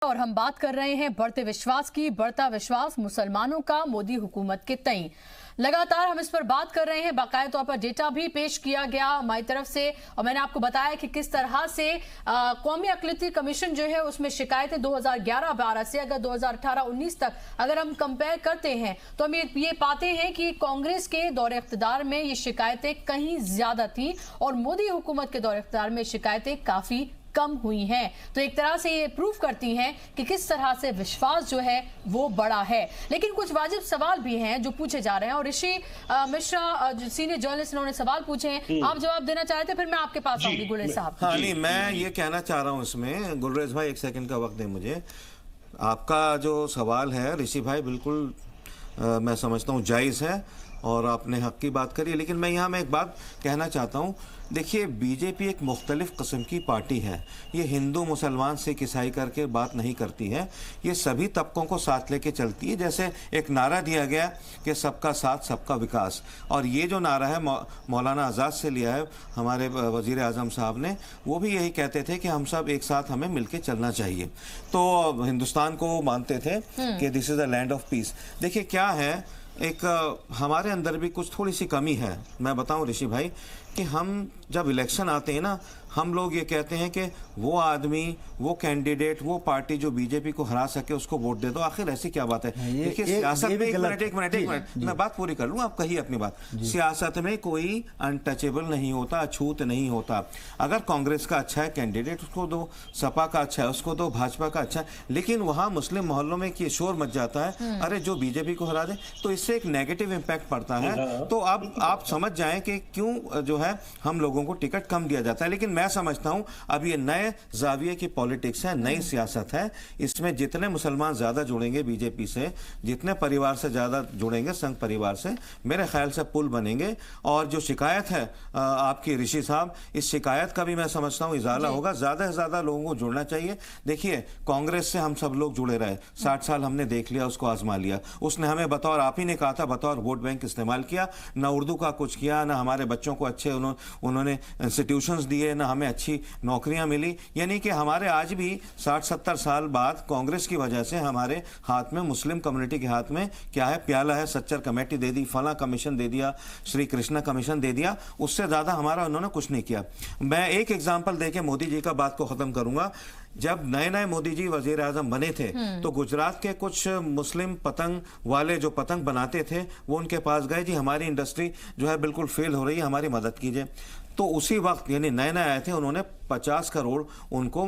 और हम बात कर रहे हैं बढ़ते विश्वास की। बढ़ता विश्वास मुसलमानों का मोदी हुकूमत के तई। लगातार हम इस पर बात कर रहे हैं, बाकायदा तौर पर डेटा भी पेश किया गया हमारी तरफ से, और मैंने आपको बताया कि किस तरह से कौमी अक़लियती कमीशन जो है उसमें शिकायतें 2011-12 से अगर 2018-19 तक अगर हम कंपेयर करते हैं तो हम ये पाते हैं कि कांग्रेस के दौरे इख्तिदार में ये शिकायतें कहीं ज्यादा थी और मोदी हुकूमत के दौरे इख्तिदार में शिकायतें काफी कम हुई हैं। तो एक तरह से ये प्रूफ करती हैं कि किस तरह से विश्वास जो है वो बड़ा है। लेकिन कुछ वाजिब सवाल भी हैं जो पूछे जा रहे हैं, और ऋषि मिश्रा जो सीनियर जर्नलिस्ट उन्होंने सवाल पूछे हैं, आप जवाब देना चाहते हैं, फिर मैं आपके पास आऊंगी गुलेज साहब। हाँ नहीं, मैं ये कहना चाह रहा हूँ इसमें, गुलरेज भाई एक सेकंड का वक्त दें मुझे। आपका जो सवाल है ऋषि भाई बिल्कुल मैं समझता हूँ जायज़ है और आपने हक की बात करी, लेकिन मैं यहाँ एक बात कहना चाहता हूँ। देखिए, बीजेपी एक मुख्तलिफ किस्म की पार्टी है। ये हिंदू मुसलमान सिख ईसाई करके बात नहीं करती है, ये सभी तबकों को साथ लेके चलती है। जैसे एक नारा दिया गया कि सबका साथ सबका विकास, और ये जो नारा है मौलाना आज़ाद से लिया है हमारे वज़ीर आज़म साहब ने, वो भी यही कहते थे कि हम सब एक साथ हमें मिलके चलना चाहिए। तो हिंदुस्तान को मानते थे कि this is a land of peace. देखिए क्या है, एक हमारे अंदर भी कुछ थोड़ी सी कमी है। मैं बताऊं ऋषि भाई कि हम जब इलेक्शन आते हैं ना, हम लोग ये कहते हैं कि वो आदमी, वो कैंडिडेट, वो पार्टी जो बीजेपी को हरा सके उसको वोट दे दो। आखिर ऐसी क्या बात है? देखिए सियासत में एक मिनट मैं बात पूरी कर लूँ, आप कहिए अपनी बात। सियासत में कोई अनटचेबल नहीं होता, अछूत नहीं होता। अगर कांग्रेस का अच्छा है कैंडिडेट उसको दो, सपा का अच्छा है उसको दो, भाजपा का अच्छा है, लेकिन वहाँ मुस्लिम मोहल्लों में ये शोर मच जाता है, अरे जो बीजेपी को हरा दे, तो इससे एक नेगेटिव इम्पैक्ट पड़ता है। तो अब आप समझ जाएं कि क्यों जो है हम लोगों को टिकट कम दिया जाता है। लेकिन मैं समझता हूं अब ये नए जाविये की पॉलिटिक्स है, नई सियासत है। इसमें जितने मुसलमान ज्यादा जुड़ेंगे बीजेपी से, जितने परिवार से ज्यादा जुड़ेंगे संघ परिवार से, मेरे ख्याल से पुल बनेंगे। और जो शिकायत है आपकी ऋषि साहब, इस शिकायत का भी मैं समझता हूं इजाला होगा। ज्यादा से ज्यादा लोगों को जुड़ना चाहिए। देखिए, कांग्रेस से हम सब लोग जुड़े रहे, 60 साल हमने देख लिया, उसको आजमा लिया। उसने हमें बतौर, आप ही ने कहा था, बतौर वोट बैंक इस्तेमाल किया। ना उर्दू का कुछ किया, ना हमारे बच्चों को अच्छे उन्होंने इंस्टीट्यूशंस दिए, ना हमें अच्छी नौकरियां मिली। यानी कि हमारे आज भी 60-70 साल बाद कांग्रेस की वजह से हमारे हाथ में, मुस्लिम कम्युनिटी के हाथ में क्या है? प्याला है। सच्चर कमेटी दे दी, फला कमीशन दे दिया, श्री कृष्णा कमीशन दे दिया, उससे ज्यादा हमारा उन्होंने कुछ नहीं किया। मैं एक एग्जाम्पल देके मोदी जी का बात को खत्म करूंगा। जब नए नए मोदी जी वजीर आजम बने थे तो गुजरात के कुछ मुस्लिम पतंग वाले जो पतंग बनाते थे वो उनके पास गए, जी हमारी इंडस्ट्री जो है बिल्कुल फेल हो रही है, हमारी मदद कीजिए। तो उसी वक्त, यानी नए नए आए थे, उन्होंने 50 करोड़ उनको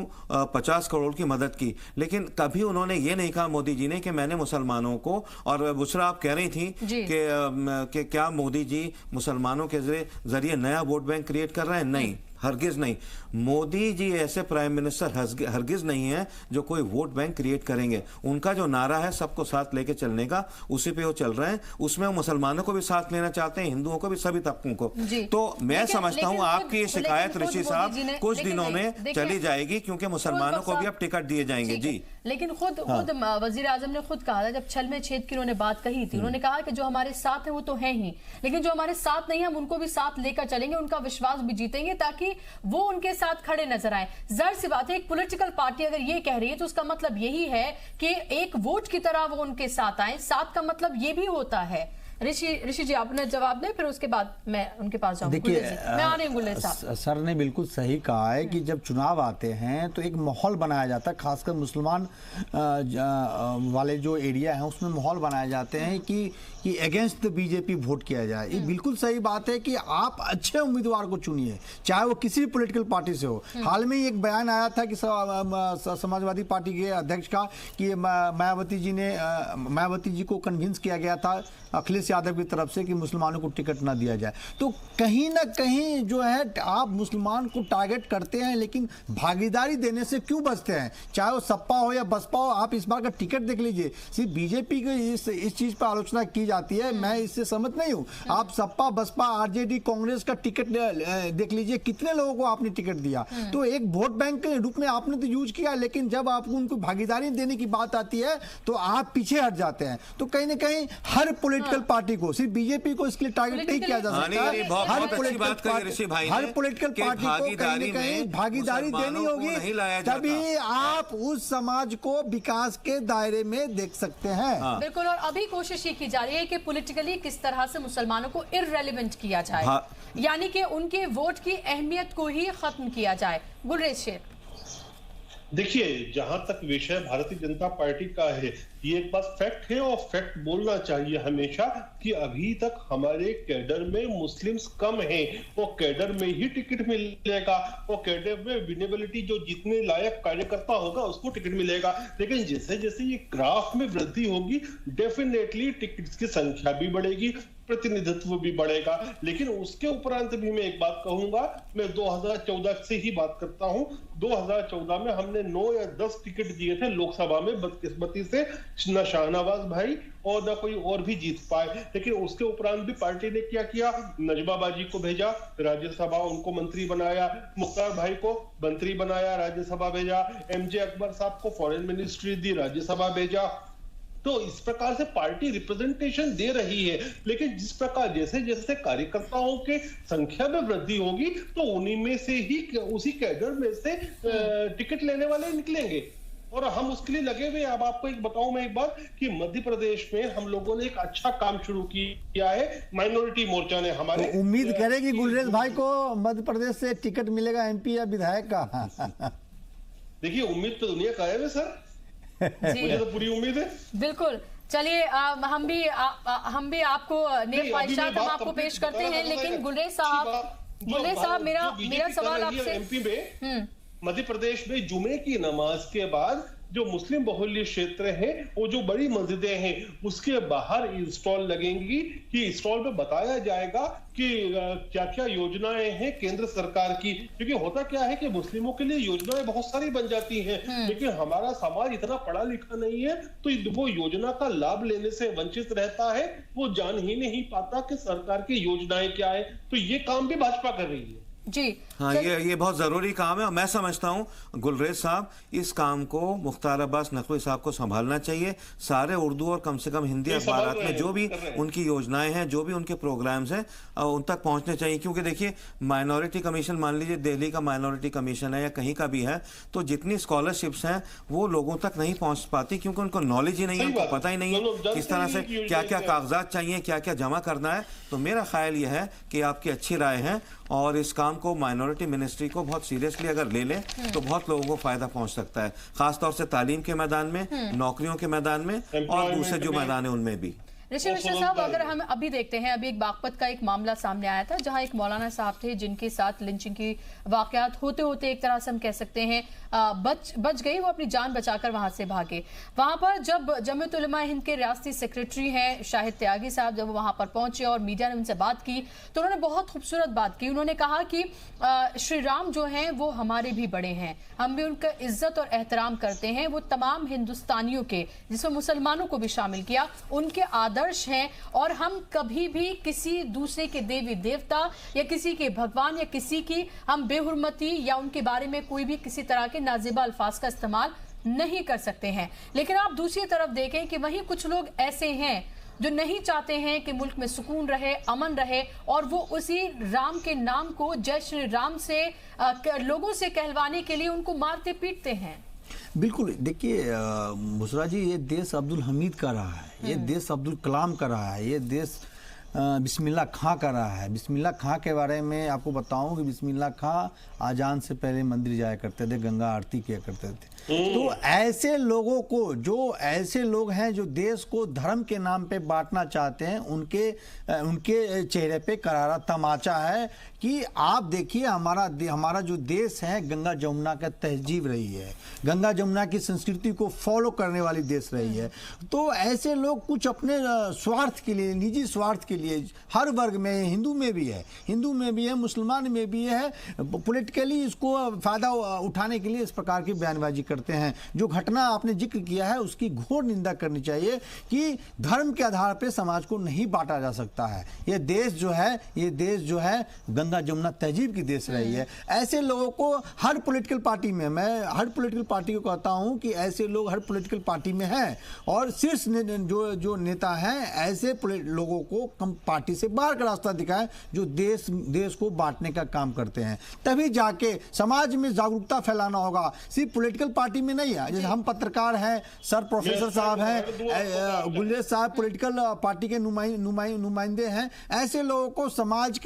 50 करोड़ की मदद की। लेकिन कभी उन्होंने ये नहीं कहा मोदी जी ने कि मैंने मुसलमानों को, और बुशरा आप कह रही थी कि क्या मोदी जी मुसलमानों के जरिए नया वोट बैंक क्रिएट कर रहे हैं? नहीं, हरगिज नहीं। मोदी जी ऐसे प्राइम मिनिस्टर हरगिज नहीं है जो कोई वोट बैंक क्रिएट करेंगे। उनका जो नारा है सबको साथ लेके चलने का, उसी पे वो चल रहे हैं। उसमें वो मुसलमानों को भी साथ लेना चाहते हैं, हिंदुओं को भी, सभी तबकों को। तो मैं समझता हूं आपकी ये शिकायत ऋषि साहब कुछ दिनों में चली जाएगी, क्योंकि मुसलमानों को भी अब टिकट दिए जाएंगे। जी, लेकिन खुद वजीर आजम ने खुद कहा था, जब छल में छेद की उन्होंने बात कही थी, उन्होंने कहा कि जो हमारे साथ है वो तो है ही, लेकिन जो हमारे साथ नहीं है हम उनको भी साथ लेकर चलेंगे, उनका विश्वास भी जीतेंगे ताकि वो उनके साथ खड़े नजर आए। जाहिर सी बात है, एक पॉलिटिकल पार्टी अगर ये कह रही है तो उसका मतलब यही है कि एक वोट की तरह वो उनके साथ आए। साथ का मतलब ये भी होता है। ऋषि जी आपने जवाब दें, फिर उसके बाद मैं उनके पास जाऊंगी। देखिए, मैं आ रही हूं गुलेज साहब। सर ने बिल्कुल सही कहा है कि जब चुनाव आते हैं तो एक माहौल बनाया जाता है, खासकर मुसलमान वाले जो एरिया हैं उसमें माहौल बनाए जाते हैं कि अगेंस्ट द बीजेपी वोट किया जाए। ये बिल्कुल सही बात है कि आप अच्छे उम्मीदवार को चुनिए, चाहे वो किसी भी पॉलिटिकल पार्टी से हो। हाल में एक बयान आया था कि समाजवादी पार्टी के अध्यक्ष का कि मायावती जी को कन्विंस किया गया था अखिलेश यादव की तरफ से कि मुसलमानों को टिकट ना दिया जाए। तो कहीं ना कहीं जो है आप मुसलमान को टारगेट करते हैं, लेकिन भागीदारी देने से क्यों बचते हैं? चाहे वो सपा हो या बसपा हो, आप इस बार का टिकट देख लीजिए। सिर्फ बीजेपी की इस चीज पर आलोचना की जाती है, मैं इससे सहमत नहीं हूं। आप सपा, बसपा, आरजेडी, कांग्रेस का टिकट देख लीजिए, कितने लोगों को आपने टिकट दिया। तो एक वोट बैंक के रूप में आपने तो यूज किया, लेकिन जब आपको उनको भागीदारी देने की बात आती है तो आप पीछे हट जाते हैं। तो कहीं ना कहीं हर पॉलिटिकल पार्टी को, सिर्फ बीजेपी को इसके लिए टारगेट नहीं किया जा सकता। नहीं, बहुत अच्छी बात कही ऋषि भाई ने, हर पॉलिटिकल पार्टी को कहीं न कहीं भागीदारी देनी होगी, तभी आप उस समाज को विकास के दायरे में देख सकते हैं। बिल्कुल, और अभी कोशिश ये की जा रही है कि पॉलिटिकली किस तरह से मुसलमानों को इररेलेवेंट किया जाए, यानी कि उनके वोट की अहमियत को ही खत्म किया जाए। गुलरेज शेख, देखिए, जहां तक विषय भारतीय जनता पार्टी का है, ये एक बात फैक्ट है और फैक्ट बोलना चाहिए हमेशा कि अभी तक हमारे कैडर में मुस्लिम्स कम हैं। वो कैडर में ही टिकट मिलेगा, वो कैडर में विनेबिलिटी जो जितने लायक कार्यकर्ता होगा उसको टिकट मिलेगा। लेकिन जैसे जैसे ये ग्राफ में वृद्धि होगी, डेफिनेटली टिकट्स की संख्या भी बढ़ेगी, प्रतिनिधित्व भी बढ़ेगा। लेकिन उसके उपरांत भी मैं एक बात कहूंगा, मैं 2014 से ही बात करता हूं। 2014 में हमने 9 या 10 टिकट दिए थे लोकसभा में, बदकिस्मती से न शाहनवाज भाई और न कोई और भी जीत पाए। लेकिन उसके उपरांत भी पार्टी ने क्या किया, नजमा बाजी को भेजा राज्यसभा, उनको मंत्री बनाया, मुख्तार भाई को मंत्री बनाया, राज्यसभा भेजा, एमजे अकबर साहब को फॉरेन मिनिस्ट्री दी, राज्यसभा भेजा। तो इस प्रकार से पार्टी रिप्रेजेंटेशन दे रही है। लेकिन जिस प्रकार जैसे जैसे कार्यकर्ताओं के संख्या में वृद्धि होगी, तो उन्हीं में से ही, उसी कैडर में से टिकट लेने वाले निकलेंगे और हम उसके लिए लगे हुए। अब आपको एक बताऊं मैं एक बार कि मध्य प्रदेश में हम लोगों ने एक अच्छा काम शुरू किया है, माइनॉरिटी मोर्चा ने हमारे। तो उम्मीद करें कि गुलरेज भाई को मध्य प्रदेश से टिकट मिलेगा, एमपी या विधायक का। देखिए, उम्मीद तो दुनिया का है सर, मुझे तो पूरी उम्मीद है। बिल्कुल, चलिए हम भी आपको नेक ख्वाहिशात हम आपको पेश करते हैं। लेकिन गुलरेज साहब, मेरा सवाल आपसे, एमपी में मध्य प्रदेश में जुमे की नमाज के बाद जो मुस्लिम बहुल्य क्षेत्र है, वो जो बड़ी मस्जिदें हैं, उसके बाहर स्टॉल लगेंगी कि स्टॉल में बताया जाएगा कि क्या क्या योजनाएं हैं केंद्र सरकार की। क्योंकि होता क्या है कि मुस्लिमों के लिए योजनाएं बहुत सारी बन जाती हैं, लेकिन हमारा समाज इतना पढ़ा लिखा नहीं है, तो वो योजना का लाभ लेने से वंचित रहता है। वो जान ही नहीं पाता कि सरकार की योजनाएं क्या है। तो ये काम भी भाजपा कर रही है जी। हाँ, ये बहुत ज़रूरी काम है और मैं समझता हूँ गुलरेज साहब, इस काम को मुख्तार अब्बास नकवी साहब को संभालना चाहिए। सारे उर्दू और कम से कम हिंदी अखबारात में जो भी उनकी योजनाएं हैं, जो भी उनके प्रोग्राम्स हैं, उन तक पहुँचने चाहिए। क्योंकि देखिए, माइनॉरिटी कमीशन, मान लीजिए दिल्ली का माइनॉरिटी कमीशन है या कहीं का भी है, तो जितनी स्कॉलरशिप्स हैं वो लोगों तक नहीं पहुँच पाती, क्योंकि उनको नॉलेज ही नहीं है, उनको पता ही नहीं है किस तरह से क्या क्या कागजात चाहिए, क्या क्या जमा करना है। तो मेरा ख्याल ये है कि आपकी अच्छी राय है और इस काम को माइनॉरिटी मिनिस्ट्री को बहुत सीरियसली अगर ले लें तो बहुत लोगों को फायदा पहुंच सकता है, खासतौर से तालीम के मैदान में, नौकरियों के मैदान में और दूसरे जो मैदान है उनमें भी। ऋषि मिश्र साहब, अगर हम अभी देखते हैं, अभी एक बागपत का एक मामला सामने आया था जहां एक मौलाना साहब थे जिनके साथ लिंचिंग की वाकयात होते होते एक तरह से हम कह सकते हैं बच गई, वो अपनी जान बचाकर वहां से भागे। वहां पर जब जमीयत उलमा हिंद के रियासती सेक्रेटरी हैं शाहिद त्यागी साहब, जब वो वहां पर पहुंचे और मीडिया ने उनसे बात की, तो उन्होंने बहुत खूबसूरत बात की। उन्होंने कहा कि श्री राम जो हैं वो हमारे भी बड़े हैं, हम भी उनका इज्जत और एहतराम करते हैं। वो तमाम हिंदुस्तानियों के, जिसमें मुसलमानों को भी शामिल किया, उनके आदर्श हैं और हम कभी भी किसी दूसरे के देवी देवता या किसी के भगवान या किसी की हम बेहुरमती या उनके बारे में कोई भी किसी तरह के नाजिबा अल्फाज का इस्तेमाल नहीं कर सकते हैं। लेकिन आप दूसरी तरफ देखें कि वहीं कुछ लोग ऐसे हैं जो नहीं चाहते हैं कि मुल्क में सुकून रहे, अमन रहे, और वो उसी राम के नाम को जय श्री राम से लोगों से कहलवाने के लिए उनको मारते पीटते हैं। बिल्कुल, देखिए बुशरा जी, ये देश अब्दुल हमीद का रहा है, ये देश अब्दुल कलाम का रहा है, ये देश बिस्मिल्लाह खां का रहा है। बिस्मिल्लाह खां के बारे में आपको बताऊं कि बिस्मिल्लाह खां आजान से पहले मंदिर जाया करते थे, गंगा आरती किया करते थे। तो ऐसे लोगों को, जो ऐसे लोग हैं जो देश को धर्म के नाम पे बांटना चाहते हैं, उनके चेहरे पे करारा तमाचा है कि आप देखिए, हमारा जो देश है गंगा जमुना का तहजीब रही है, गंगा जमुना की संस्कृति को फॉलो करने वाली देश रही है। तो ऐसे लोग कुछ अपने स्वार्थ के लिए, निजी स्वार्थ के लिए हर वर्ग में, हिंदू में भी है, मुसलमान में भी है, पॉलिटिकली इसको फायदा उठाने के लिए इस प्रकार की बयानबाजी करते हैं। जो घटना आपने जिक्र किया है उसकी घोर निंदा करनी चाहिए कि धर्म के आधार पर समाज को नहीं बांटा जा सकता है। ये देश जो है गंगा जमुना तहजीब की देश रही है। ऐसे लोगों को हर पॉलिटिकल पार्टी में, मैं हर पॉलिटिकल पार्टी को कहता हूं कि ऐसे लोग हर पॉलिटिकल पार्टी में हैं, और शीर्ष जो नेता हैं ऐसे लोगों को पार्टी से बाहर का रास्ता दिखाएं जो देश को बांटने का काम करते हैं। तभी जाके समाज में जागरूकता फैलाना होगा, सिर्फ पॉलिटिकल पार्टी में नहीं है। जैसे हम पत्रकार हैं, सर प्रोफेसर साहब हैं, गुलरेज साहब पॉलिटिकल पार्टी के नुमाइंदे हैं। ऐसे लोगों को समाज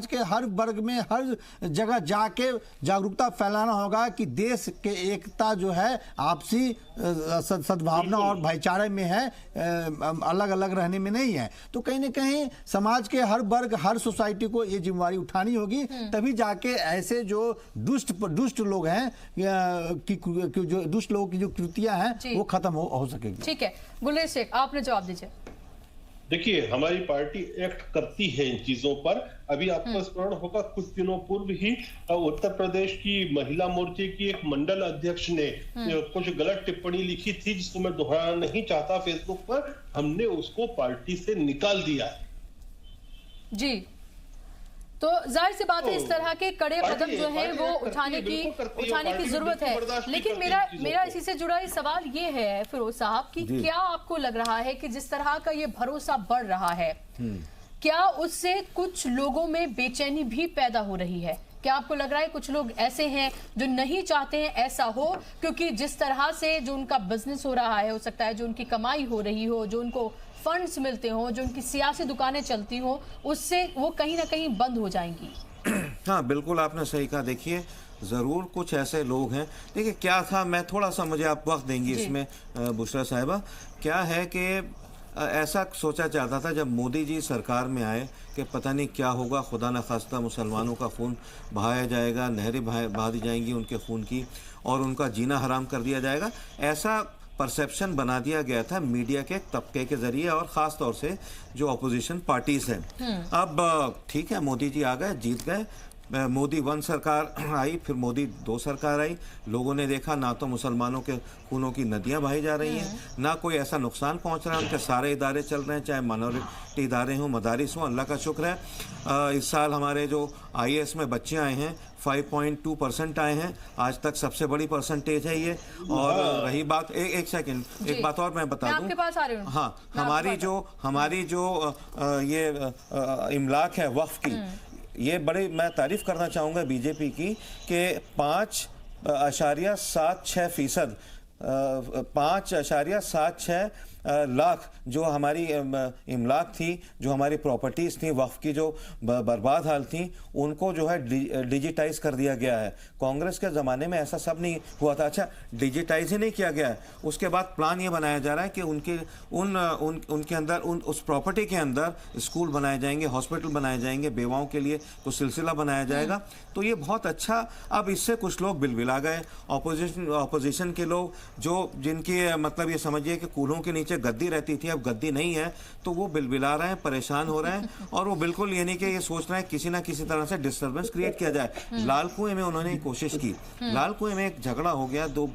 के हर वर्ग में, हर जगह जाके जागरूकता फैलाना होगा कि देश के एकता जो है आपसी सद्भावना और भाईचारे में है, अलग अलग रहने में नहीं है। तो कहीं ना कहीं समाज के हर वर्ग, हर सोसाइटी को ये जिम्मेवारी उठानी होगी, तभी जाके ऐसे जो दुष्ट लोग हैं जो दुष्ट लोगों की जो कृतियां हैं वो खत्म हो सकेगी। ठीक है, गुलरेज शेख आपने जवाब दीजिए। देखिए, हमारी पार्टी एक्ट करती है इन चीजों पर। अभी आपको स्मरण होगा कुछ दिनों पूर्व ही उत्तर प्रदेश की महिला मोर्चे की एक मंडल अध्यक्ष ने कुछ गलत टिप्पणी लिखी थी, जिसको मैं दोहराना नहीं चाहता फेसबुक पर। हमने उसको पार्टी से निकाल दिया जी। तो जाहिर सी बात है इस तरह के कड़े कदम जो है वो उठाने की जरूरत है। लेकिन मेरा इसी से जुड़ा ही सवाल ये है फिरोज साहब कि क्या आपको लग रहा है कि जिस तरह का ये भरोसा बढ़ रहा है, क्या उससे कुछ लोगों में बेचैनी भी पैदा हो रही है? क्या आपको लग रहा है कुछ लोग ऐसे हैं जो नहीं चाहते हैं ऐसा हो, क्योंकि जिस तरह से जो उनका बिजनेस हो रहा है, हो सकता है जो उनकी कमाई हो रही हो, जो उनको फंड्स मिलते हो, जो उनकी सियासी दुकानें चलती हो, उससे वो कहीं ना कहीं बंद हो जाएंगी? हाँ, बिल्कुल आपने सही कहा। देखिए, ज़रूर कुछ ऐसे लोग हैं। देखिए क्या था, मैं थोड़ा सा, मुझे आप वक्त देंगी इसमें बुशरा साहिबा, क्या है कि ऐसा सोचा जाता था जब मोदी जी सरकार में आए कि पता नहीं क्या होगा, खुदा न खास्ता मुसलमानों का खून बहाया जाएगा, नहरें बहा दी जाएंगी उनके खून की, और उनका जीना हराम कर दिया जाएगा। ऐसा परसेप्शन बना दिया गया था मीडिया के तबके के जरिए, और ख़ास तौर से जो अपोजिशन पार्टीज हैं। अब ठीक है, मोदी जी आ गए, जीत गए, मोदी 1 सरकार आई, फिर मोदी 2 सरकार आई। लोगों ने देखा ना तो मुसलमानों के खूनों की नदियां बहाई जा रही हैं, ना कोई ऐसा नुकसान पहुंच रहा है। उनके सारे इदारे चल रहे हैं, चाहे माइनॉरिटी इदारे हों, मदारिस हों। अल्लाह का शुक्र है इस साल हमारे जो IAS में बच्चे आए हैं 5.2% आए हैं, आज तक सबसे बड़ी परसेंटेज है ये। और रही बात, एक सेकंड, एक बात और मैं बता दूं। हाँ, हमारी जो ये इमलाक है वक्फ की, ये बड़ी मैं तारीफ करना चाहूँगा बीजेपी की कि 5.76%, 5.76 लाख जो हमारी इमलाक थी, जो हमारी प्रॉपर्टीज़ थी वक्फ की, जो बर्बाद हाल थी, उनको जो है डिजिटाइज कर दिया गया है। कांग्रेस के ज़माने में ऐसा सब नहीं हुआ था। अच्छा, डिजिटाइज ही नहीं किया गया है, उसके बाद प्लान ये बनाया जा रहा है कि उनके अंदर उस प्रॉपर्टी के अंदर स्कूल बनाए जाएंगे, हॉस्पिटल बनाए जाएंगे, बेवाओं के लिए कुछ सिलसिला बनाया जाएगा। तो ये बहुत अच्छा। अब इससे कुछ लोग बिलबिला गए, ऑपोजिशन के लोग, जो जिनकी मतलब ये समझिए कि कूल्हों के नीचे गद्दी रहती थी, अब गद्दी नहीं है, तो वो बिलबिला रहे हैं, परेशान हो रहे हैं, और वो बिल्कुल ये नहीं कि ये सोच रहे हैं किसी ना किसी तरह से डिस्टर्बेंस क्रिएट किया जाए। लाल कुएं में उन्होंने कोशिश की, लाल कुएं में एक झगड़ा हो गया दो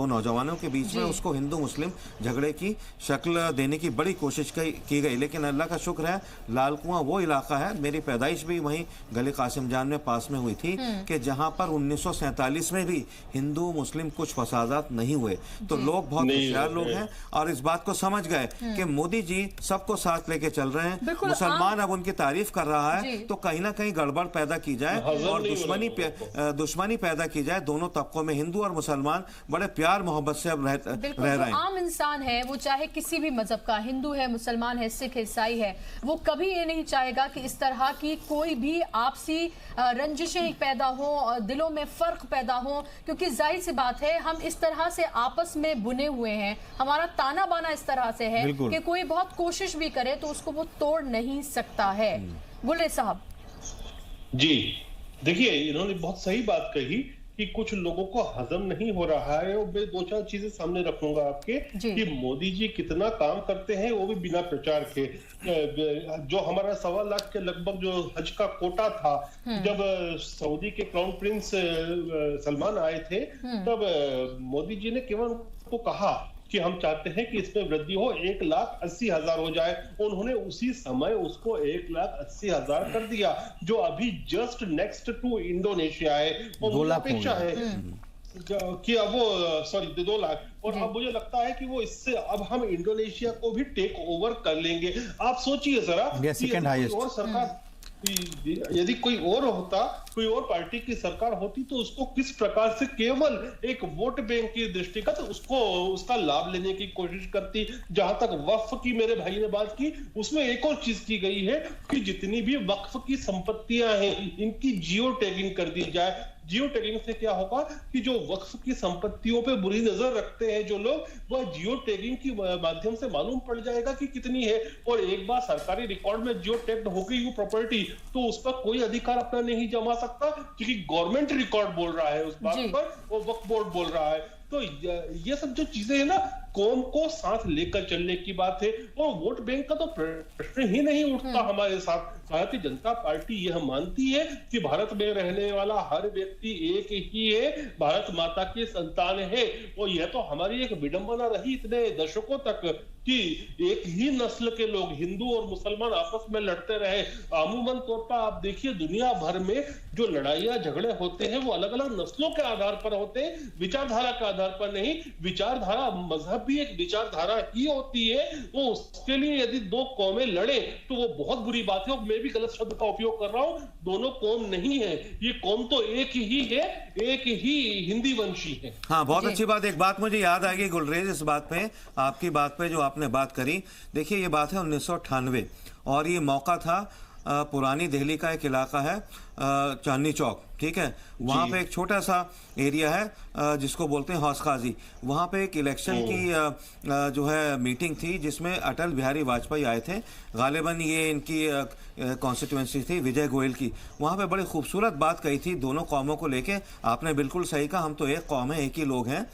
नौजवानों के बीच में, उसको हिंदू मुस्लिम झगड़े की शक्ल देने की बड़ी कोशिश की गई, लेकिन अल्लाह का शुक्र है लाल कुआं वो इलाका है, मेरी पैदाइश भी वहीं गली कासिम जान में पास में हुई थी, कि जहां पर 1947 में भी हिंदू मुस्लिम कुछ फसादात नहीं हुए। तो लोग बहुत होशियार लोग हैं और इस बात को समझ गए कि मोदी जी सबको साथ लेके चल रहे हैं, मुसलमान अब उनकी तारीफ कर रहा है, तो कहीं ना कहीं गड़बड़ पैदा की जाए और दुश्मनी पैदा की जाए दोनों तबकों में। हिंदू और मुसलमान बड़े प्यार मोहब्बत से अब रह रहे हैं। आम इंसान है, वो चाहे किसी भी मजहब का, हिंदू है, मुसलमान है, सिख है, ईसाई है, वो कभी ये नहीं चाहेगा कि इस तरह की कोई भी आपसी रंजिशें पैदा हो और दिलों में फर्क पैदा हो, क्योंकि जाहिर सी बात है हम इस तरह से आपस में बुने हुए हैं, हमारा ताना बाना इस तरह से है कि कोई बहुत कोशिश भी करे तो उसको वो तोड़ नहीं सकता है। गुलरेज साहब जी, देखिए, इन्होंने बहुत सही बात कही कि कुछ लोगों को हजम नहीं हो रहा है। और मैं 2-4 चीजें सामने रखूंगा आपके कि मोदी जी कितना काम करते हैं, वो भी बिना प्रचार के। जो हमारा 1.25 लाख के लगभग जो हज का कोटा था, जब सऊदी के क्राउन प्रिंस सलमान आए थे, तब मोदी जी ने केवल उनको कहा कि हम चाहते हैं कि इसमें वृद्धि हो, 1,80,000 हो जाए। उन्होंने उसी समय उसको 1,80,000 कर दिया, जो अभी जस्ट नेक्स्ट टू इंडोनेशिया है। और 2 लाख अपेक्षा है कि अब वो 2 लाख, और अब मुझे लगता है कि वो इससे अब हम इंडोनेशिया को भी टेक ओवर कर लेंगे। आप सोचिए जरा, सेकंड हाईएस्ट और सरकार, यदि कोई और होता, कोई और पार्टी की सरकार होती, तो उसको किस प्रकार से केवल एक वोट बैंक की दृष्टिगत उसको उसका लाभ लेने की कोशिश करती। जहां तक वक्फ की मेरे भाई ने बात की, उसमें एक और चीज की गई है कि जितनी भी वक्फ की संपत्तियां हैं, इनकी जियो टैगिंग कर दी जाए। जियो टैगिंग से क्या होगा कि जो वक्फ की संपत्तियों पे बुरी नजर रखते हैं जो लोग, वह जियो टैगिंग की माध्यम से मालूम पड़ जाएगा कि कितनी है। और एक बार सरकारी रिकॉर्ड में जियो टैग्ड हो गई वो प्रॉपर्टी, तो उस पर कोई अधिकार अपना नहीं जमा सकता, क्योंकि गवर्नमेंट रिकॉर्ड बोल रहा है उस बात पर, और वक्फ बोर्ड बोल रहा है। तो ये सब जो चीजें है ना, कौम को साथ लेकर चलने की बात है। और वोट बैंक का तो प्रश्न ही नहीं उठता हमारे साथ। भारतीय जनता पार्टी यह मानती है कि भारत में रहने वाला हर व्यक्ति एक ही है, भारत माता की संतान है। और यह तो हमारी एक विडंबना रही इतने दशकों तक कि एक ही नस्ल के लोग, हिंदू और मुसलमान, आपस में लड़ते रहे। अमूमन तौर पर आप देखिए, दुनिया भर में जो लड़ाइयां झगड़े होते हैं वो अलग अलग नस्लों के आधार पर होते हैं, विचारधारा के आधार पर नहीं। विचारधारा, मजहब भी एक विचारधारा ही होती है। वो उसके लिए यदि 2 कौमें लड़े तो वो बहुत बुरी बात है। और मैं भी गलत शब्द का उपयोग कर रहा हूं, दोनों कौम नहीं है, ये कौम तो एक ही है, एक ही हिंदी वंशी है। हाँ, बहुत अच्छी बात। एक बात मुझे याद आ गई गुलरेज इस बात पे, आपकी बात पे जो आपने बात करी। देखिए, ये बात है 1998 और ये मौका था, पुरानी दिल्ली का एक इलाका है चांदनी चौक, ठीक है, वहाँ पे एक छोटा सा एरिया है जिसको बोलते हैं हौस खाजी। वहाँ पे एक इलेक्शन की जो है मीटिंग थी, जिसमें अटल बिहारी वाजपेयी आए थे। गालिबन ये इनकी कॉन्स्टिट्यूएंसी थी, विजय गोयल की। वहाँ पे बड़ी खूबसूरत बात कही थी दोनों कौमों को लेके। आपने बिल्कुल सही कहा, हम तो एक कौम है, एक ही लोग हैं,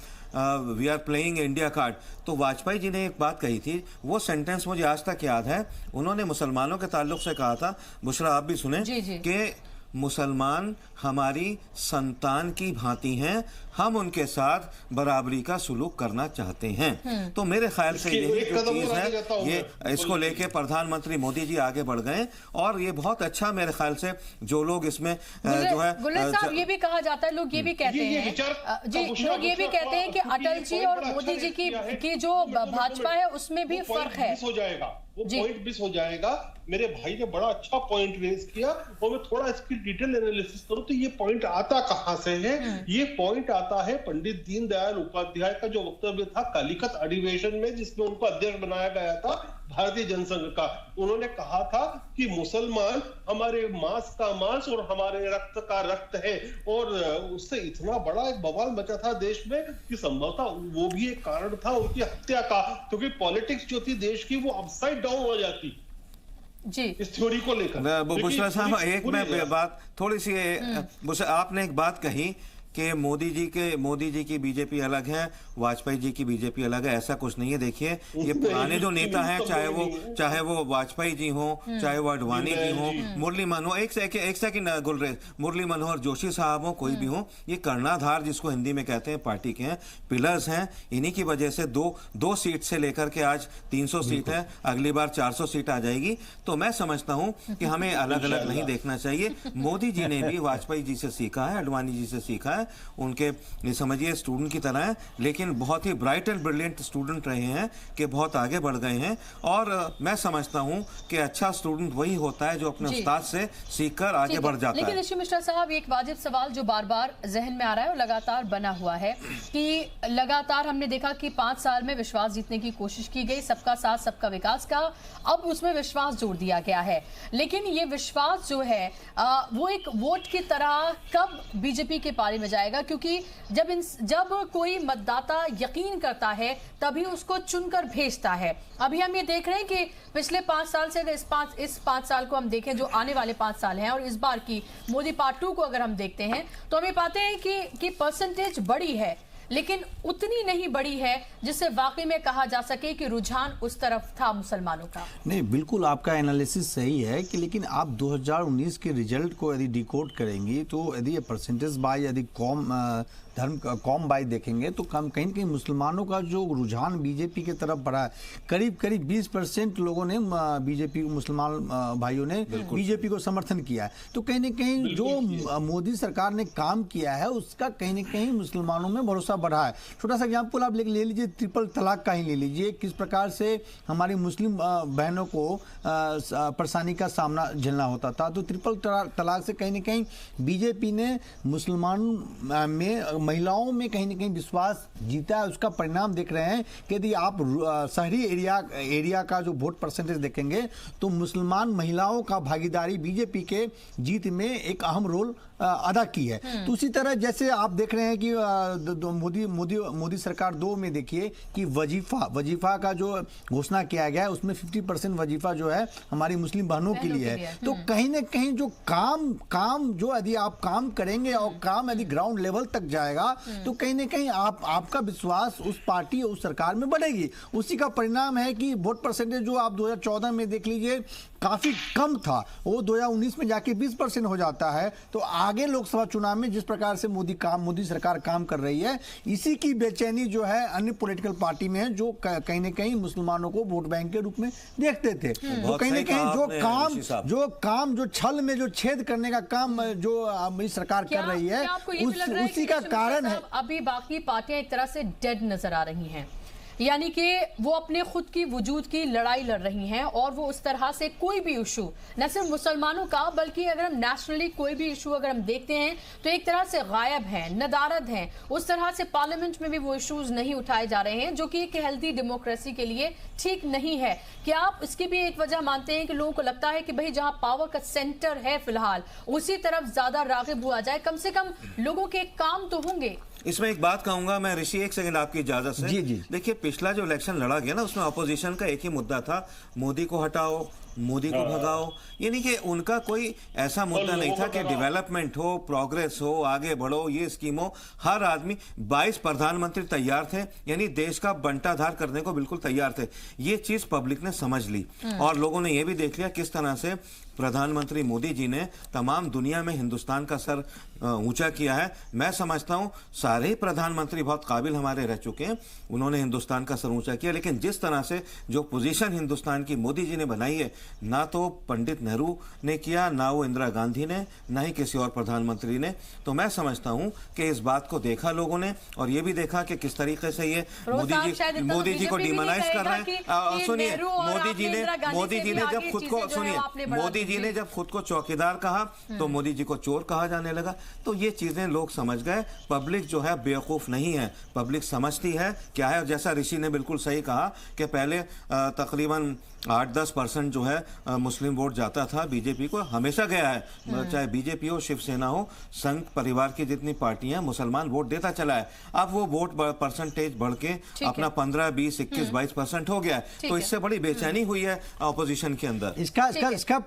we are playing India card. तो वाजपेयी जी ने एक बात कही थी, वो सेंटेंस मुझे आज तक याद है। उन्होंने मुसलमानों के ताल्लुक से कहा था, बुशरा आप भी सुने, कि मुसलमान हमारी संतान की भांति हैं, हम उनके साथ बराबरी का सुलूक करना चाहते हैं। तो मेरे ख्याल से यही जो चीज है, ये इसको लेके प्रधानमंत्री मोदी जी आगे बढ़ गए। और ये बहुत अच्छा, मेरे ख्याल से जो लोग इसमें जो है, गुलरेज साहब, ये भी कहा जाता है, लोग ये भी कहते हैं जी, लोग ये भी कहते हैं कि अटल जी और मोदी जी की जो भाजपा है उसमें भी फर्क है। हो जाएगा वो पॉइंट मिस हो जाएगा। मेरे भाई ने बड़ा अच्छा पॉइंट रेज किया, और मैं थोड़ा इसकी डिटेल एनालिसिस करूं तो ये पॉइंट आता कहां से है। ये पॉइंट आता है पंडित दीनदयाल उपाध्याय का जो वक्तव्य था कालीकत अधिवेशन में, जिसमें उनको अध्यक्ष बनाया गया था भारतीय जनसंघ का। उन्होंने कहा था कि मुसलमान हमारे मांस का मांस और हमारे रक्त का रक्त है। और उससे इतना बड़ा एक बवाल मचा था देश में कि संभवतः वो भी एक कारण था उनकी हत्या का, क्योंकि पॉलिटिक्स जो थी देश की वो अपसाइड डाउन हो जाती जी इस थ्योरी को लेकर। बुशरा साहब, एक मैं बात थोड़ी सी, आपने एक बात कही कि मोदी जी की बीजेपी अलग है, वाजपेयी जी की बीजेपी अलग है। ऐसा कुछ नहीं है। देखिए, ये पुराने जो नेता हैं, चाहे वो वाजपेयी जी हो, चाहे वो अडवाणी जी हो, मुरली मनोहर, एक सेकंड गुलरेज, मुरली मनोहर जोशी साहब हो, कोई भी हो, ये कर्णाधार जिसको हिंदी में कहते हैं पार्टी के हैं, पिलर्स हैं। इन्हीं की वजह से दो सीट से लेकर के आज 300 सीट है, अगली बार 400 सीट आ जाएगी। तो मैं समझता हूं कि हमें अलग अलग नहीं देखना चाहिए। मोदी जी ने भी वाजपेयी जी से सीखा है, अडवाणी जी से सीखा है, उनके ये समझिए स्टूडेंट की तरह है, लेकिन बहुत ही ब्राइट एंड ब्रिलियंट स्टूडेंट रहे हैं कि बहुत आगे बढ़ गए हैं। और मैं समझता हूं कि अच्छा स्टूडेंट वही होता है जो अपने उस्ताद से सीखकर आगे बढ़ जाता है। लेकिन ऋषि मिश्रा साहब, एक वाजिब सवाल जो बार बार जहन में आ रहा है और लगातार बना हुआ है कि लगातार हमने देखा कि 5 साल में विश्वास जीतने की कोशिश की गई, सबका साथ सबका विकास का, अब उसमें विश्वास जोड़ दिया गया है। लेकिन ये विश्वास जो है वो एक वोट की तरह कब बीजेपी के पाले में जाएगा, क्योंकि जब कोई मतदाता यकीन करता है तभी उसको चुनकर भेजता है। अभी हम ये देख रहे हैं कि पिछले 5 साल से अगर इस 5 साल को हम देखें, जो आने वाले 5 साल हैं, और इस बार की मोदी पार्ट 2 को अगर हम देखते हैं तो हम ये पाते हैं कि परसेंटेज बड़ी है, लेकिन उतनी नहीं बड़ी है जिससे वाकई में कहा जा सके कि रुझान उस तरफ था मुसलमानों का। नहीं, बिल्कुल आपका एनालिसिस सही है कि लेकिन आप 2019 के रिजल्ट को यदि डिकोड करेंगी तो यदि परसेंटेज बाय यदि कॉम बाय देखेंगे तो कहीं न कहीं मुसलमानों का जो रुझान बीजेपी की तरफ बढ़ा है। करीब 20% लोगों ने बीजेपी, मुसलमान भाइयों ने बीजेपी को समर्थन किया है। तो कहीं न कहीं जो मोदी सरकार ने काम किया है उसका कहीं न कहीं मुसलमानों में भरोसा बढ़ा है। छोटा सा एग्जाम्पल आप ले लीजिए, ट्रिपल तलाक का ही ले लीजिए, किस प्रकार से हमारी मुस्लिम बहनों को परेशानी का सामना झेलना होता था। तो ट्रिपल तलाक से कहीं न कहीं बीजेपी ने मुसलमान में, महिलाओं में कहीं न कहीं विश्वास जीता है। उसका परिणाम देख रहे हैं कि यदि आप शहरी एरिया का जो वोट परसेंटेज देखेंगे तो मुसलमान महिलाओं का भागीदारी बीजेपी के जीत में एक अहम रोल अदा की है। तो उसी तरह जैसे आप देख रहे हैं कि मोदी सरकार 2 में देखिए कि वजीफा का जो घोषणा किया गया है उसमें 50% वजीफा जो है हमारी मुस्लिम बहनों के लिए है। तो कहीं ना कहीं जो काम जो यदि आप काम करेंगे और काम यदि ग्राउंड लेवल तक जाएगा तो कहीं ना कहीं आपका विश्वास उस पार्टी, उस सरकार में बढ़ेगी। उसी का परिणाम है कि वोट परसेंटेज जो आप 2014 में देख लीजिए काफी कम था, वो 2019 में जाके 20% हो जाता है। तो आगे लोकसभा चुनाव में जिस प्रकार से मोदी सरकार काम कर रही है, इसी की बेचैनी जो है अन्य पॉलिटिकल पार्टी में है, जो कहीं न कहीं मुसलमानों को वोट बैंक के रूप में देखते थे। तो कहीं न कहीं जो छल में जो छेद करने का काम जो सरकार कर रही है उसी का कारण है। अभी बाकी पार्टियां एक तरह से डेड नजर आ रही हैं, यानी कि वो अपने खुद की वजूद की लड़ाई लड़ रही हैं, और वो उस तरह से कोई भी इशू, न सिर्फ मुसलमानों का बल्कि अगर हम नेशनली कोई भी इशू अगर हम देखते हैं तो एक तरह से गायब है, नदारद है। उस तरह से पार्लियामेंट में भी वो इश्यूज नहीं उठाए जा रहे हैं, जो कि एक हेल्दी डेमोक्रेसी के लिए ठीक नहीं है। क्या आप इसकी भी एक वजह मानते हैं कि लोगों को लगता है कि भाई जहां पावर का सेंटर है फिलहाल उसी तरफ ज्यादा राग़िब हुआ जाए, कम से कम लोगों के काम तो होंगे? इसमें एक बात कहूंगा मैं ऋषि, 1 सेकंड आपकी इजाजत से। जी। देखिए, पिछला जो इलेक्शन लड़ा गया ना, उसमें अपोजिशन का एक ही मुद्दा था, मोदी को हटाओ, मोदी को भगाओ। यानी कि उनका कोई ऐसा मुद्दा नहीं था कि डेवलपमेंट हो, प्रोग्रेस हो, आगे बढ़ो, ये स्कीम हो। हर आदमी, 22 प्रधानमंत्री तैयार थे, यानी देश का बंटाधार करने को बिल्कुल तैयार थे। ये चीज पब्लिक ने समझ ली और लोगों ने यह भी देख लिया किस तरह से प्रधानमंत्री मोदी जी ने तमाम दुनिया में हिंदुस्तान का सर ऊंचा किया है। मैं समझता हूं सारे ही प्रधानमंत्री बहुत काबिल हमारे रह चुके हैं, उन्होंने हिंदुस्तान का सर ऊंचा किया। लेकिन जिस तरह से जो पोजीशन हिंदुस्तान की मोदी जी ने बनाई है, ना तो पंडित नेहरू ने किया, ना वो इंदिरा गांधी ने, ना ही किसी और प्रधानमंत्री ने। तो मैं समझता हूं कि इस बात को देखा लोगों ने, और ये भी देखा कि किस तरीके से ये मोदी जी को डिमोनाइज कर रहे हैं। सुनिए, मोदी जी ने जब खुद को, सुनिए, मोदी जी ने जब खुद को चौकीदार कहा तो मोदी जी को चोर कहा जाने लगा। तो ये चीजें लोग समझ गए। पब्लिक जो है बेवकूफ नहीं है, पब्लिक समझती है क्या है। जैसा ऋषि ने बिल्कुल सही कहा कि पहले तकरीबन 8-10% जो है मुस्लिम वोट जाता था बीजेपी को, हमेशा गया है, चाहे बीजेपी हो, शिवसेना हो, संघ परिवार की जितनी पार्टियां, मुसलमान वोट देता चला है। अब वो वोट परसेंटेज बढ़ के अपना 15, 20, 21, 22% हो गया है। तो इससे बड़ी बेचैनी हुई है अपोजिशन के अंदर। इसका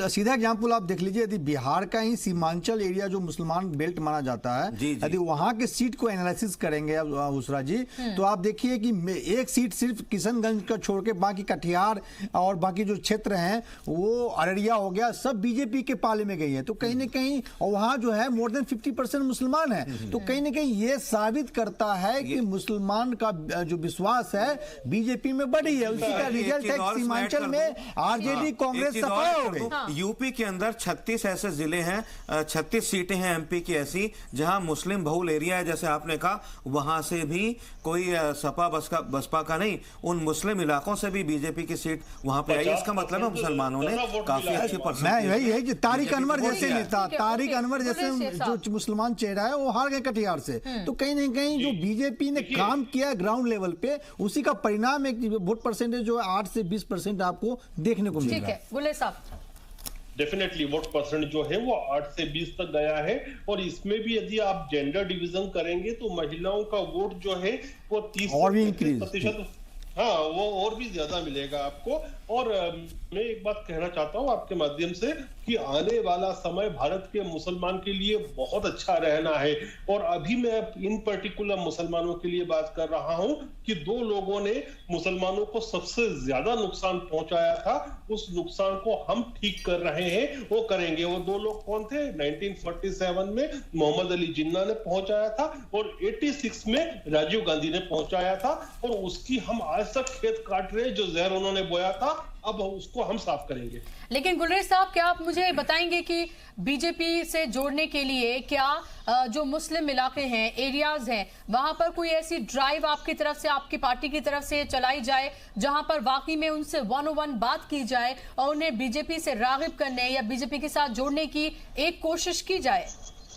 सीधा एग्जाम्पल आप देख लीजिए, यदि बिहार का ही सीमांचल एरिया जो मुसलमान बेल्ट माना जाता है, यदि वहां के सीट को एनालिसिस करेंगे उसरा जी, तो आप देखिए कि एक सीट सिर्फ किशनगंज का छोड़ के बाकी कटिहार और बाकी जो क्षेत्र हैं, वो अररिया हो गया, सब बीजेपी के पाले में गई है। तो कहीं ना कहीं, और वहां जो है मोर देन 50% मुसलमान है। तो कहीं ना कहीं ये साबित करता है कि मुसलमान का जो विश्वास है बीजेपी में बढ़ी है। उसी का रिजल्ट है सीमांचल में आरजेडी कांग्रेस सफल हो गई। यूपी के अंदर 36 ऐसे जिले हैं, 36 सीटें हैं एमपी की ऐसी जहां मुस्लिम बहुल एरिया है, जैसे आपने कहा, वहां से भी कोई सपा बसपा का नहीं, उन मुस्लिम इलाकों से भी बीजेपी की सीट वहां पे आई। इसका मतलब है मुसलमानों ने काफी अच्छी परसेंटेज। यही तारिक अनवर जैसे नेता, तारिक अनवर जैसे जो मुसलमान चेहरा है, वो हार गए कटिहार से। तो कहीं ना कहीं जो बीजेपी ने काम किया ग्राउंड लेवल पे, उसी का परिणाम एक वोट परसेंटेज जो है 8 से 20% आपको देखने को मिल रहा है। गुले साहब, डेफिनेटली वोट परसेंट जो है वो 8 से 20 तक गया है। और इसमें भी यदि आप जेंडर डिवीजन करेंगे तो महिलाओं का वोट जो है वो 30 और भी से 35%, हाँ वो और भी ज्यादा मिलेगा आपको। और मैं एक बात कहना चाहता हूं आपके माध्यम से कि आने वाला समय भारत के मुसलमान के लिए बहुत अच्छा रहना है। और अभी मैं इन पर्टिकुलर मुसलमानों के लिए बात कर रहा हूं कि 2 लोगों ने मुसलमानों को सबसे ज्यादा नुकसान पहुंचाया था, उस नुकसान को हम ठीक कर रहे हैं, वो करेंगे। वो 2 लोग कौन थे? 1947 में मोहम्मद अली जिन्ना ने पहुंचाया था और 86 में राजीव गांधी ने पहुंचाया था। और उसकी हम आज तक खेत काट रहे हैं, जो जहर उन्होंने बोया था, अब उसको हम साफ करेंगे। लेकिन गुलरेज साहब, क्या आप मुझे बताएंगे कि बीजेपी से जोड़ने के लिए क्या जो मुस्लिम इलाके हैं, एरियाज हैं, वहां पर कोई ऐसी ड्राइव आपकी तरफ से, आपकी पार्टी की तरफ से चलाई जाए जहां पर वाकई में उनसे 101 बात की जाए और उन्हें बीजेपी से रागिब करने या बीजेपी के साथ जोड़ने की एक कोशिश की जाए?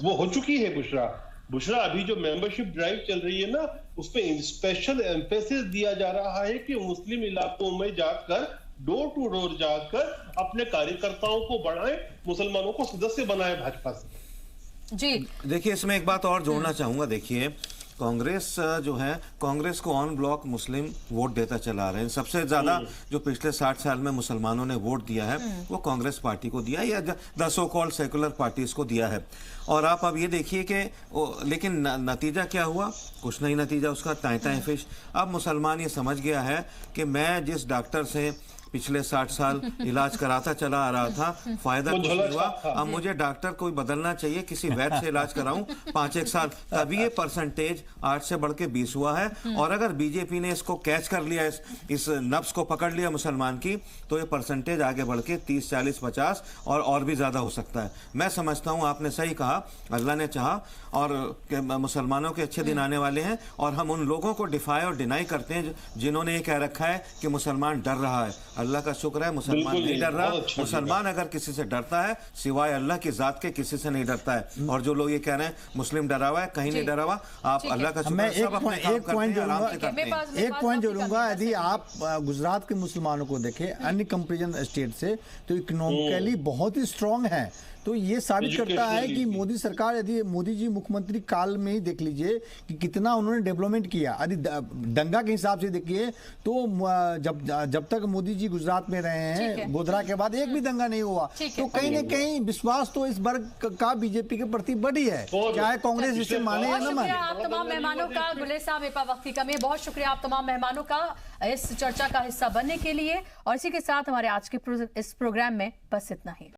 वो हो चुकी है बुशरा। अभी जो मेंबरशिप ड्राइव चल रही है ना, उसमें स्पेशल एम्फेसिस दिया जा रहा है कि मुस्लिम इलाकों में जाकर, डोर टू डोर जाकर अपने कार्यकर्ताओं को बढ़ाएं, मुसलमानों को सदस्य बनाएं भाजपा से। जी देखिए, इसमें एक बात और जोड़ना चाहूंगा। देखिए, कांग्रेस जो है, कांग्रेस को ऑन ब्लॉक मुस्लिम वोट देता चला रहे हैं। सबसे ज्यादा जो पिछले 60 साल में मुसलमानों ने वोट दिया है वो कांग्रेस पार्टी को दिया या the so called secular parties को दिया है। और आप अब ये देखिए कि लेकिन नतीजा क्या हुआ? कुछ नहीं नतीजा उसका, टाई टाई फिश। अब मुसलमान ये समझ गया है कि मैं जिस डॉक्टर से पिछले 60 साल इलाज कराता चला आ रहा था, फायदा कुछ नहीं हुआ, अब मुझे डॉक्टर कोई बदलना चाहिए, किसी वैद्य से इलाज कराऊं 5-1 साल, तभी ये परसेंटेज 8 से बढ़ के 20 हुआ है। और अगर बीजेपी ने इसको कैच कर लिया, इस नब्ज को पकड़ लिया मुसलमान की, तो ये परसेंटेज आगे बढ़ के 30, 40, 50 और भी ज्यादा हो सकता है। मैं समझता हूं आपने सही कहा, अल्लाह ने चाहा और मुसलमानों के अच्छे दिन आने वाले हैं। और हम उन लोगों को डिफाई और डिनाई करते हैं जिन्होंने ये कह रखा है कि मुसलमान डर रहा है। अल्लाह का शुक्र है, मुसलमान नहीं डर रहा। मुसलमान अगर किसी से डरता है, सिवाय अल्लाह की जात के किसी से नहीं डरता है। और जो लोग ये कह रहे हैं मुस्लिम डरा हुआ है, कहीं नहीं डरा हुआ। आप अल्लाह का शुक्र है, सब अपने काम करते हैं, आराम से करते हैं। एक पॉइंट जोड़ूंगा, यदि आप गुजरात के मुसलमानों को देखें अन्य कंपेरिजन स्टेट से, तो इकोनॉमिकली बहुत ही स्ट्रांग है। तो ये साबित करता है कि मोदी सरकार, यदि मोदी जी मुख्यमंत्री काल में ही देख लीजिए कि कितना उन्होंने डेवलपमेंट किया। यदि दंगा के हिसाब से देखिए तो जब तक मोदी जी गुजरात में रहे हैं, गोधरा के बाद एक भी दंगा नहीं हुआ। तो कहीं ना कहीं विश्वास तो इस वर्ग का बीजेपी के प्रति बढ़ी है, चाहे कांग्रेस इसे माने या न माने। आप तमाम मेहमानों का, गुलेज साहब वक्त की कमी है, बहुत शुक्रिया आप तमाम मेहमानों का इस चर्चा का हिस्सा बनने के लिए। और इसी के साथ हमारे आज के इस प्रोग्राम में बस इतना ही।